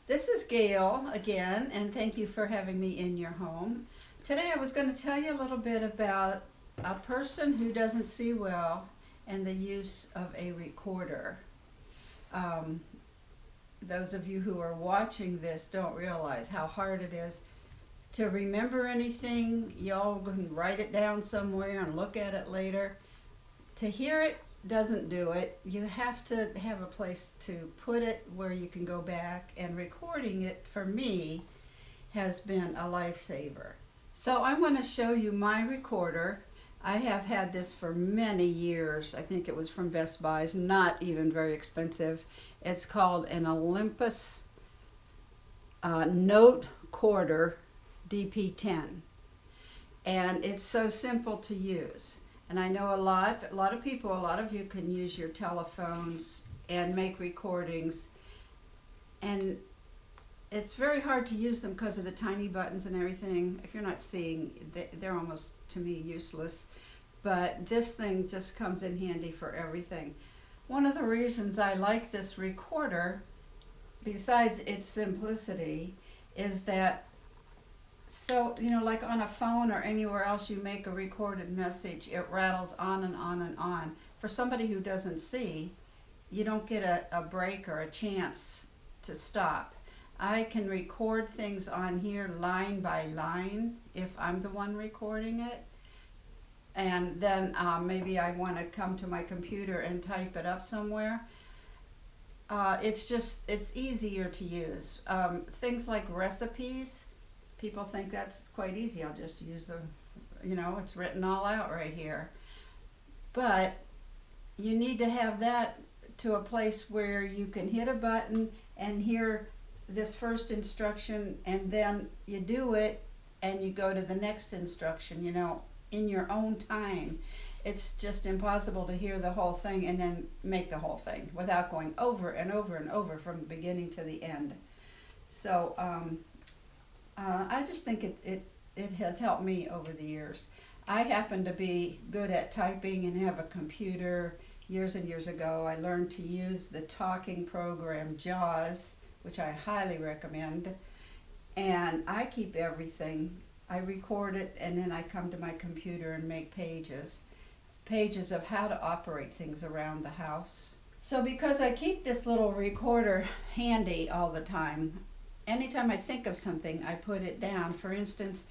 This is Gail again, and thank you for having me in your home. Today I was going to tell you a little bit about a person who doesn't see well and the use of a recorder. Um, those of you who are watching this don't realize how hard it is to remember anything. Y'all can write it down somewhere and look at it later. To hear it doesn't do it. You have to have a place to put it where you can go back, and recording it for me has been a lifesaver. So I want to show you my recorder. I have had this for many years. I think it was from Best Buy's, not even very expensive. It's called an Olympus Note Corder DP-10, and it's so simple to use. And I know a lot of people, a lot of you can use your telephones and make recordings, and it's very hard to use them because of the tiny buttons and everything. If you're not seeing, they're almost, to me, useless. But this thing just comes in handy for everything. One of the reasons I like this recorder, besides its simplicity, is that, so, you know, like on a phone or anywhere else you make a recorded message, it rattles on and on and on. For somebody who doesn't see, you don't get a break or a chance to stop. I can record things on here line by line if I'm the one recording it. And then maybe I want to come to my computer and type it up somewhere. It's easier to use. Things like recipes, people think that's quite easy. I'll just use it's written all out right here. But you need to have that to a place where you can hit a button and hear this first instruction, and then you do it and you go to the next instruction, in your own time. It's just impossible to hear the whole thing and then make the whole thing without going over and over and over from the beginning to the end. So I just think it has helped me over the years. I happen to be good at typing and have a computer. Years and years ago, I learned to use the talking program JAWS, which I highly recommend. And I keep everything. I record it, and then I come to my computer and make pages of how to operate things around the house. So because I keep this little recorder handy all the time, anytime I think of something, I put it down. For instance,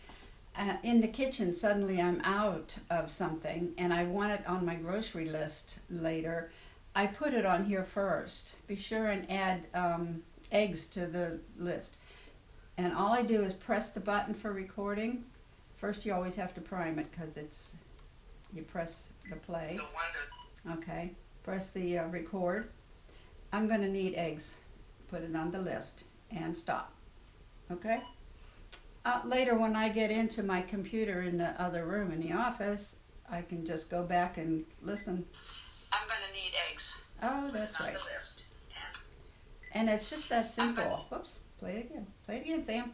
in the kitchen, suddenly I'm out of something and I want it on my grocery list later. I put it on here first. Be sure and add eggs to the list. And all I do is press the button for recording. First, you always have to prime it because you press the play. Okay, press the record. I'm going to need eggs. Put it on the list and stop. Okay? Later, when I get into my computer in the other room in the office, I can just go back and listen. I'm going to need eggs. Oh, that's right. And it's just that simple. Whoops, play it again. Play it again, Sam.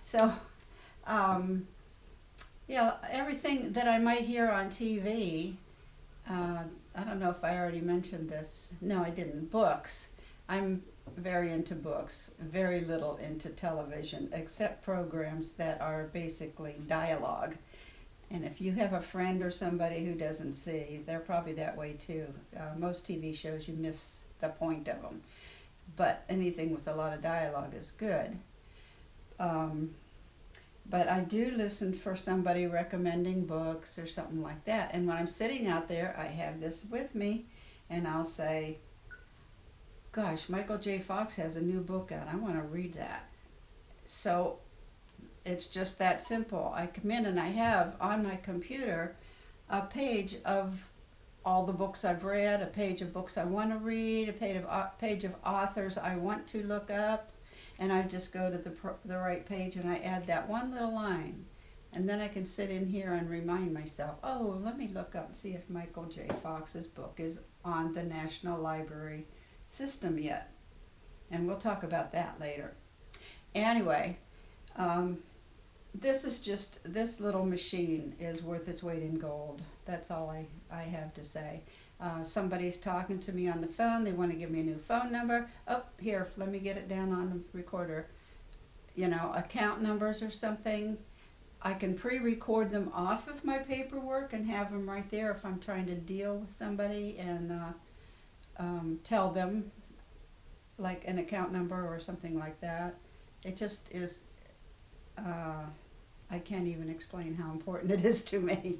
So, everything that I might hear on TV, I don't know if I already mentioned this. No, I didn't. Books. I'm very into books, very little into television, except programs that are basically dialogue. And if you have a friend or somebody who doesn't see, they're probably that way too. Most TV shows, you miss the point of them. But anything with a lot of dialogue is good. But I do listen for somebody recommending books or something like that. And when I'm sitting out there, I have this with me, and I'll say, gosh, Michael J. Fox has a new book out. I want to read that. So it's just that simple. I come in and I have on my computer a page of all the books I've read, a page of books I want to read, a page of authors I want to look up, and I just go to the right page and I add that one little line. And then I can sit in here and remind myself, oh, let me look up and see if Michael J. Fox's book is on the National Library system yet. And we'll talk about that later. Anyway, this little machine is worth its weight in gold. That's all I have to say. Somebody's talking to me on the phone, they want to give me a new phone number. Oh, here, let me get it down on the recorder. You know, account numbers or something. I can pre-record them off of my paperwork and have them right there if I'm trying to deal with somebody, and tell them like an account number or something like that. It just is, I can't even explain how important it is to me.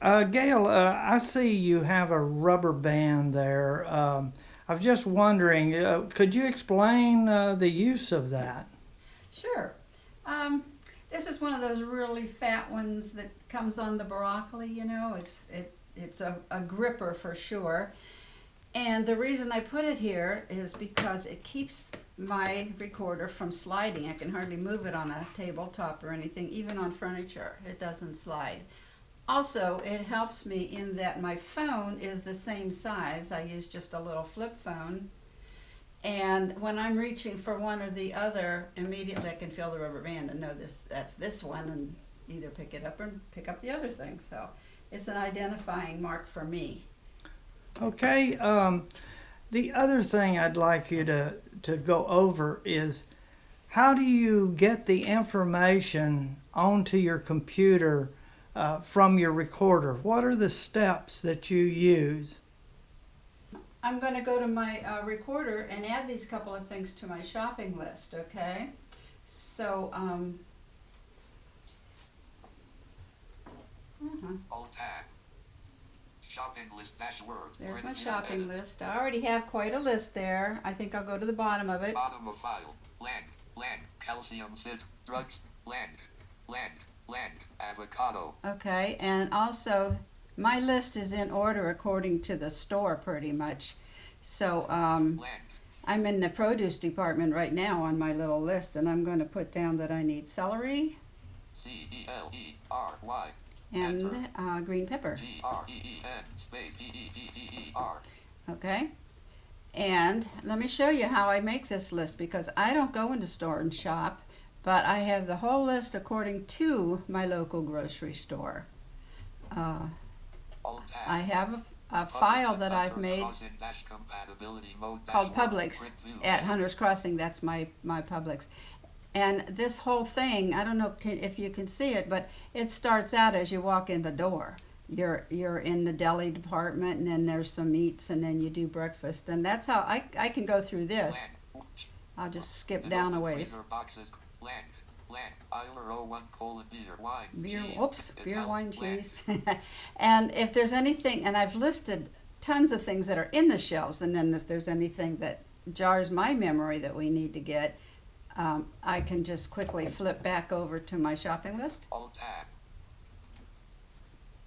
Gail, I see you have a rubber band there. I was just wondering, could you explain the use of that? Sure. This is one of those really fat ones that comes on the broccoli, you know. It's a gripper for sure. And the reason I put it here is because it keeps my recorder from sliding. I can hardly move it on a tabletop or anything, even on furniture. It doesn't slide. Also, it helps me in that my phone is the same size. I use just a little flip phone. And when I'm reaching for one or the other, immediately I can feel the rubber band and know that's this one, and either pick it up or pick up the other thing. So it's an identifying mark for me. Okay, the other thing I'd like you to go over is, how do you get the information onto your computer from your recorder? What are the steps that you use? I'm going to go to my recorder and add these couple of things to my shopping list, okay? So, Alt tab. Shopping list dashboard. There's my shopping list. I already have quite a list there. I think I'll go to the bottom of it. Bottom of file. Land, calcium sit, drugs, land, avocado. Okay, and also my list is in order according to the store pretty much. So I'm in the produce department right now on my little list, and I'm going to put down that I need celery CELERY and green pepper. GREEN space PEPPER. Okay, and let me show you how I make this list, because I don't go into store and shop, but I have the whole list according to my local grocery store. I have a file that I've made called Publix at Hunter's Crossing. That's my Publix. And this whole thing, I don't know if you can see it, but it starts out as you walk in the door. You're in the deli department, and then there's some meats, and then you do breakfast. And that's how I can go through this. I'll just skip down a ways. Beer, wine, cheese. And if there's anything, and I've listed tons of things that are in the shelves, and then if there's anything that jars my memory that we need to get, I can just quickly flip back over to my shopping list. Alt tab.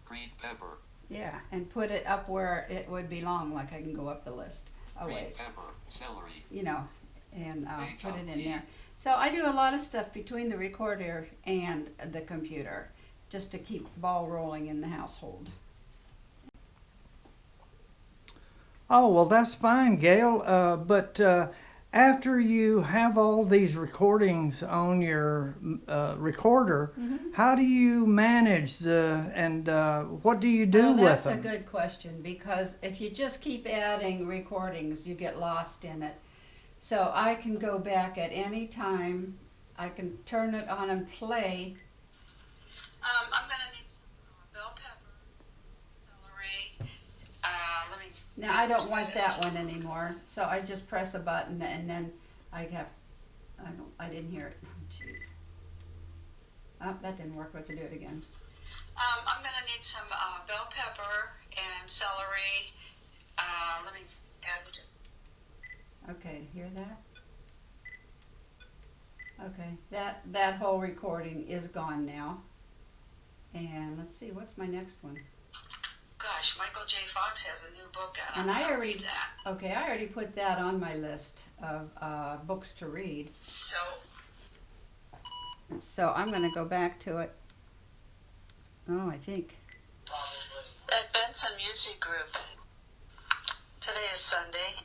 Green pepper. Yeah, and put it up where it would belong, like I can go up the list a Green ways. pepper, celery. You know, and put it in there. So I do a lot of stuff between the recorder and the computer, just to keep the ball rolling in the household. Oh, well, that's fine, Gail. But after you have all these recordings on your recorder, how do you manage what do you do with them? That's a good question, because if you just keep adding recordings, you get lost in it. So I can go back at any time. I can turn it on and play. I'm gonna need some bell pepper, celery. Now I don't want that one anymore, so I just press a button, and then I didn't hear it. Oh, jeez. Oh, that didn't work. What to do it again? I'm gonna need some bell pepper and celery. Let me add. Okay, hear that? Okay, that whole recording is gone now. And let's see, what's my next one? Gosh, Michael J. Fox has a new book out. And I already put that on my list of books to read. So I'm going to go back to it. Oh, I think. At Benson Music Group. Today is Sunday.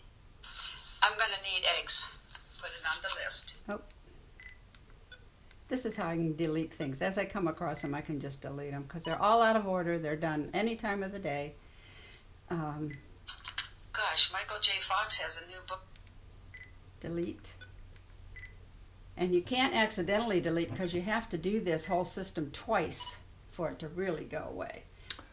I'm going to need eggs. Put it on the list. Oh. This is how I can delete things. As I come across them, I can just delete them, because they're all out of order. They're done any time of the day. Gosh, Michael J. Fox has a new book. Delete. And you can't accidentally delete because you have to do this whole system twice for it to really go away.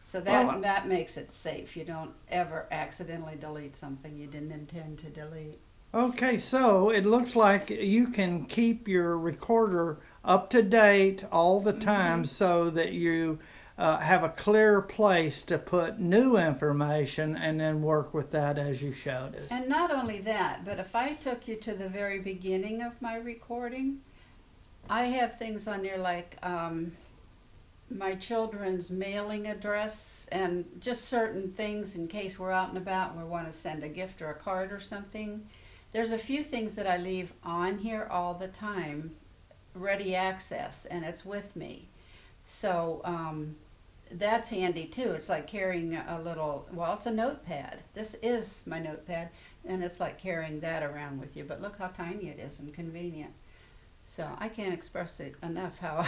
So that makes it safe. You don't ever accidentally delete something you didn't intend to delete. Okay, so it looks like you can keep your recorder up to date all the time so that you have a clear place to put new information and then work with that as you showed us. And not only that, but if I took you to the very beginning of my recording, I have things on there like my children's mailing address and just certain things in case we're out and about and we want to send a gift or a card or something. There's a few things that I leave on here all the time, ready access, and it's with me. So that's handy too. It's like carrying a little, well, it's a notepad. This is my notepad, and it's like carrying that around with you. But look how tiny it is and convenient. So I can't express it enough how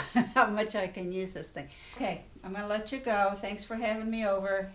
much I can use this thing. Okay, I'm going to let you go. Thanks for having me over,